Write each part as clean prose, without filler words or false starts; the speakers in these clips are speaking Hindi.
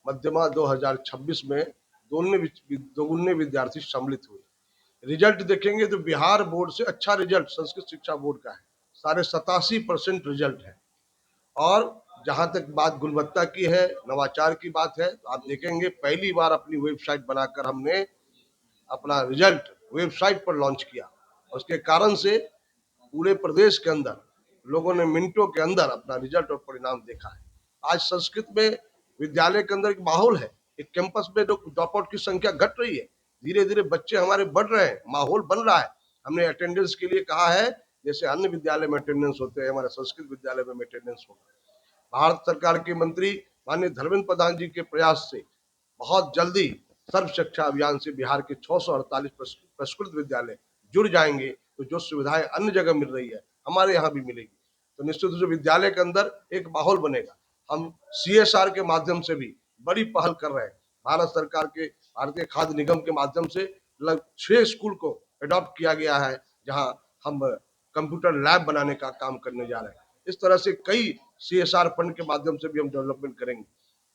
मध्यमा 2026 में दोगुने विद्यार्थी सम्मिलित हुए। रिजल्ट देखेंगे तो बिहार बोर्ड से अच्छा रिजल्ट संस्कृत शिक्षा बोर्ड का है, 87% रिजल्ट है। और जहां तक बात गुणवत्ता की है, नवाचार की बात है, तो आप देखेंगे पहली बार अपनी वेबसाइट बनाकर हमने अपना रिजल्ट वेबसाइट पर लॉन्च किया। उसके कारण से पूरे प्रदेश के अंदर लोगों ने मिनटों के अंदर अपना रिजल्ट और परिणाम देखा है। आज संस्कृत में विद्यालय के अंदर एक माहौल है, एक कैंपस में ड्रॉप आउट की संख्या घट रही है, धीरे धीरे बच्चे हमारे बढ़ रहे हैं, माहौल बन रहा है। हमने अटेंडेंस के लिए कहा है, जैसे अन्य विद्यालय में अटेंडेंस होते हैं, हमारे संस्कृत विद्यालय में अटेंडेंस होगा। भारत सरकार के मंत्री माननीय धर्मेंद्र प्रधान जी के प्रयास से बहुत जल्दी सर्व शिक्षा अभियान से बिहार के 648 प्रस्कृत विद्यालय जुड़ जाएंगे, तो जो सुविधाएं अन्य जगह मिल रही है हमारे यहाँ भी मिलेगी। तो निश्चित रूप से विद्यालय के अंदर एक माहौल बनेगा। हम CSR के माध्यम से भी बड़ी पहल कर रहे हैं। भारत सरकार के भारतीय खाद्य निगम के माध्यम से लगभग 6 स्कूल को अडॉप्ट किया गया है, जहां हम कंप्यूटर लैब बनाने का काम करने जा रहे हैं। इस तरह से कई CSR फंड के माध्यम से भी हम डेवलपमेंट करेंगे।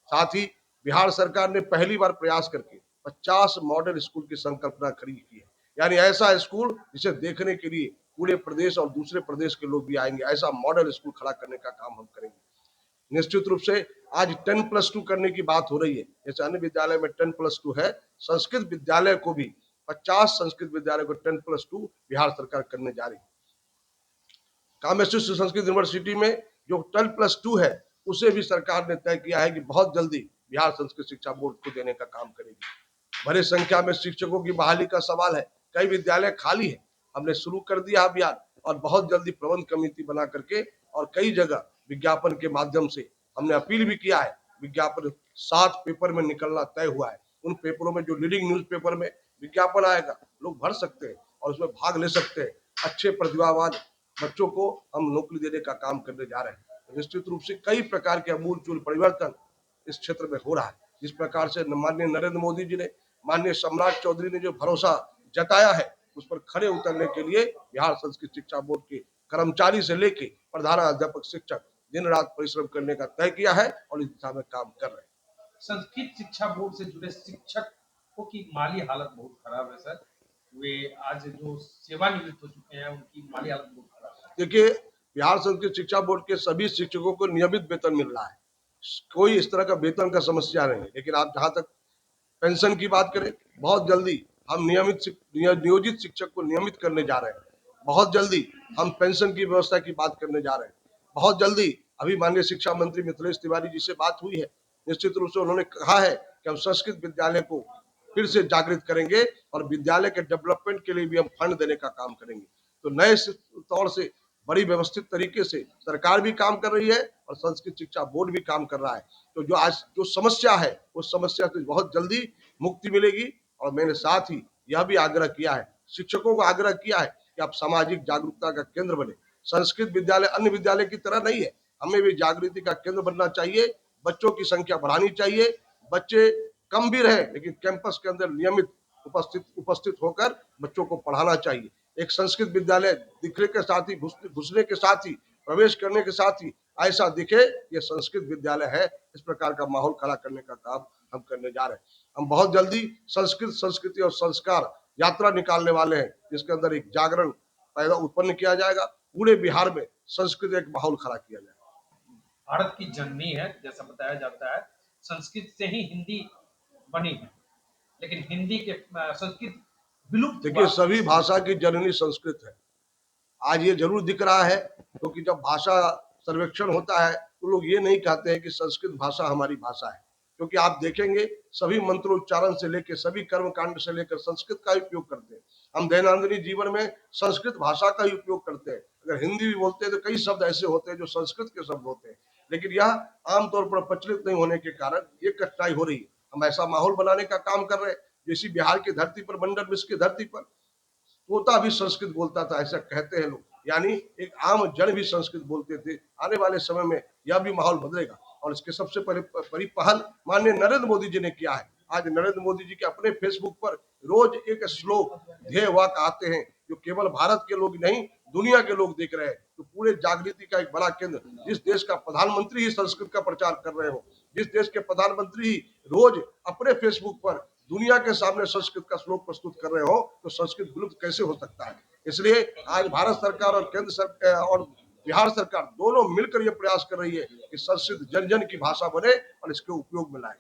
साथ ही बिहार सरकार ने पहली बार प्रयास करके 50 मॉडल स्कूल की संकल्पना खड़ी की है, यानी ऐसा स्कूल जिसे देखने के लिए पूरे प्रदेश और दूसरे प्रदेश के लोग भी आएंगे, ऐसा मॉडल स्कूल खड़ा करने का काम हम करेंगे। निश्चित रूप से आज 10+2 करने की बात हो रही है, जैसे अन्य विद्यालय में 10+2 है, संस्कृत विद्यालय को भी 50 संस्कृत विद्यालय को 10+2 बिहार सरकार करने जा रही है। कामेश्वर संस्कृत यूनिवर्सिटी में जो 10+2 है, उसे भी सरकार ने तय किया है कि बहुत जल्दी बिहार संस्कृत शिक्षा बोर्ड को देने का काम करेगी। बड़ी संख्या में शिक्षकों की बहाली का सवाल है, कई विद्यालय खाली है, हमने शुरू कर दिया अभियान और बहुत जल्दी प्रबंध कमेटी बना करके और कई जगह विज्ञापन के माध्यम से हमने अपील भी किया है। विज्ञापन 7 पेपर में निकलना तय हुआ है। उन पेपरों में जो लीडिंग न्यूज पेपर में विज्ञापन आएगा, लोग भर सकते हैं और उसमें भाग ले सकते हैं। अच्छे प्रतिभावान बच्चों को हम नौकरी देने का काम करने जा रहे हैं। निश्चित रूप से कई प्रकार के अमूलचूल परिवर्तन इस क्षेत्र में हो रहा है। जिस प्रकार से माननीय नरेंद्र मोदी जी ने, माननीय सम्राट चौधरी ने जो भरोसा जताया है, उस पर खड़े उतरने के लिए बिहार संस्कृत शिक्षा बोर्ड के कर्मचारी से लेके प्रधानाध्यापक शिक्षक दिन रात परिश्रम करने का तय किया है और इस दिशा में काम कर रहे हैं। संस्कृत शिक्षा बोर्ड से जुड़े शिक्षकों की माली हालत बहुत खराब है सर। वे आज जो सेवानिवृत्त हो चुके हैं, उनकी माली हालत बहुत खराब है। देखिए, बिहार संस्कृत शिक्षा बोर्ड के सभी शिक्षकों को नियमित वेतन मिल रहा है, कोई इस तरह का वेतन का समस्या नहीं है। लेकिन आप जहां तक पेंशन की बात करें, बहुत जल्दी हम नियोजित शिक्षक को नियमित करने जा रहे हैं। बहुत जल्दी हम पेंशन की व्यवस्था की बात करने जा रहे हैं। बहुत जल्दी अभी माननीय शिक्षा मंत्री मिथिलेश तिवारी जी से बात हुई है। निश्चित रूप से उन्होंने कहा है कि हम संस्कृत विद्यालय को फिर से जागृत करेंगे और विद्यालय के डेवलपमेंट के लिए भी हम फंड देने का काम करेंगे। तो नए तौर से बड़ी व्यवस्थित तरीके से सरकार भी काम कर रही है और संस्कृत शिक्षा बोर्ड भी काम कर रहा है। तो जो आज जो समस्या है, उस समस्या से बहुत जल्दी मुक्ति मिलेगी। और मैंने साथ ही यह भी आग्रह किया है, शिक्षकों को आग्रह किया है कि आप सामाजिक जागरूकता का केंद्र बने। संस्कृत विद्यालय अन्य विद्यालय की तरह नहीं है, हमें भी जागृति का केंद्र बनना चाहिए। बच्चों की संख्या बढ़ानी चाहिए, बच्चे कम भी रहे लेकिन कैंपस के अंदर नियमित उपस्थित होकर बच्चों को पढ़ाना चाहिए। एक संस्कृत विद्यालय दिखने के साथ ही, घुसने के साथ ही, प्रवेश करने के साथ ही ऐसा दिखे ये संस्कृत विद्यालय है, इस प्रकार का माहौल खड़ा करने का काम हम करने जा रहे हैं। हम बहुत जल्दी संस्कृत, संस्कृति और संस्कार यात्रा निकालने वाले हैं, जिसके अंदर एक जागरण पैदा उत्पन्न किया जाएगा। पूरे बिहार में संस्कृत एक माहौल खड़ा किया जाएगा। भारत की जननी है, जैसा बताया जाता है, संस्कृत से ही हिंदी बनी है, लेकिन हिंदी के संस्कृत विलुप्त देखिए, हुआ। सभी भाषा की जननी संस्कृत है। आज ये जरूर दिख रहा है, क्योंकि जब भाषा सर्वेक्षण होता है तो लोग ये नहीं कहते हैं कि संस्कृत भाषा हमारी भाषा है, क्योंकि आप देखेंगे सभी मंत्रोच्चारण से लेकर सभी कर्मकांड से लेकर संस्कृत का उपयोग करते हैं। हम दैनंदिन जीवन में संस्कृत भाषा का ही उपयोग करते हैं। अगर हिंदी भी बोलते हैं तो कई शब्द ऐसे होते हैं जो संस्कृत के शब्द होते हैं, लेकिन यह आमतौर पर प्रचलित नहीं होने के कारण ये कठिनाई हो रही है। हम ऐसा माहौल बनाने का काम कर रहे हैं, जैसी बिहार की धरती पर, मंडल मिश्र की धरती पर तोता भी संस्कृत बोलता था, ऐसा कहते हैं लोग, यानी एक आम जन भी संस्कृत बोलते थे। आने वाले समय में यह भी माहौल बदलेगा और इसके सबसे बड़ी पहल माननीय नरेंद्र मोदी जी ने किया है। आज नरेंद्र मोदी जी के अपने फेसबुक पर रोज एक श्लोक, ध्येय वाक्य आते हैं, जो केवल भारत के लोग नहीं दुनिया के लोग देख रहे हैं। तो पूरे जागृति का एक बड़ा केंद्र, जिस देश का प्रधानमंत्री ही संस्कृत का प्रचार कर रहे हो, जिस देश के प्रधानमंत्री ही रोज अपने फेसबुक पर दुनिया के सामने संस्कृत का श्लोक प्रस्तुत कर रहे हो, तो संस्कृत विलुप्त कैसे हो सकता है। इसलिए आज भारत सरकार और केंद्र सरकार और बिहार सरकार दोनों मिलकर ये प्रयास कर रही है कि संस्कृत जन जन की भाषा बने और इसके उपयोग में लाए।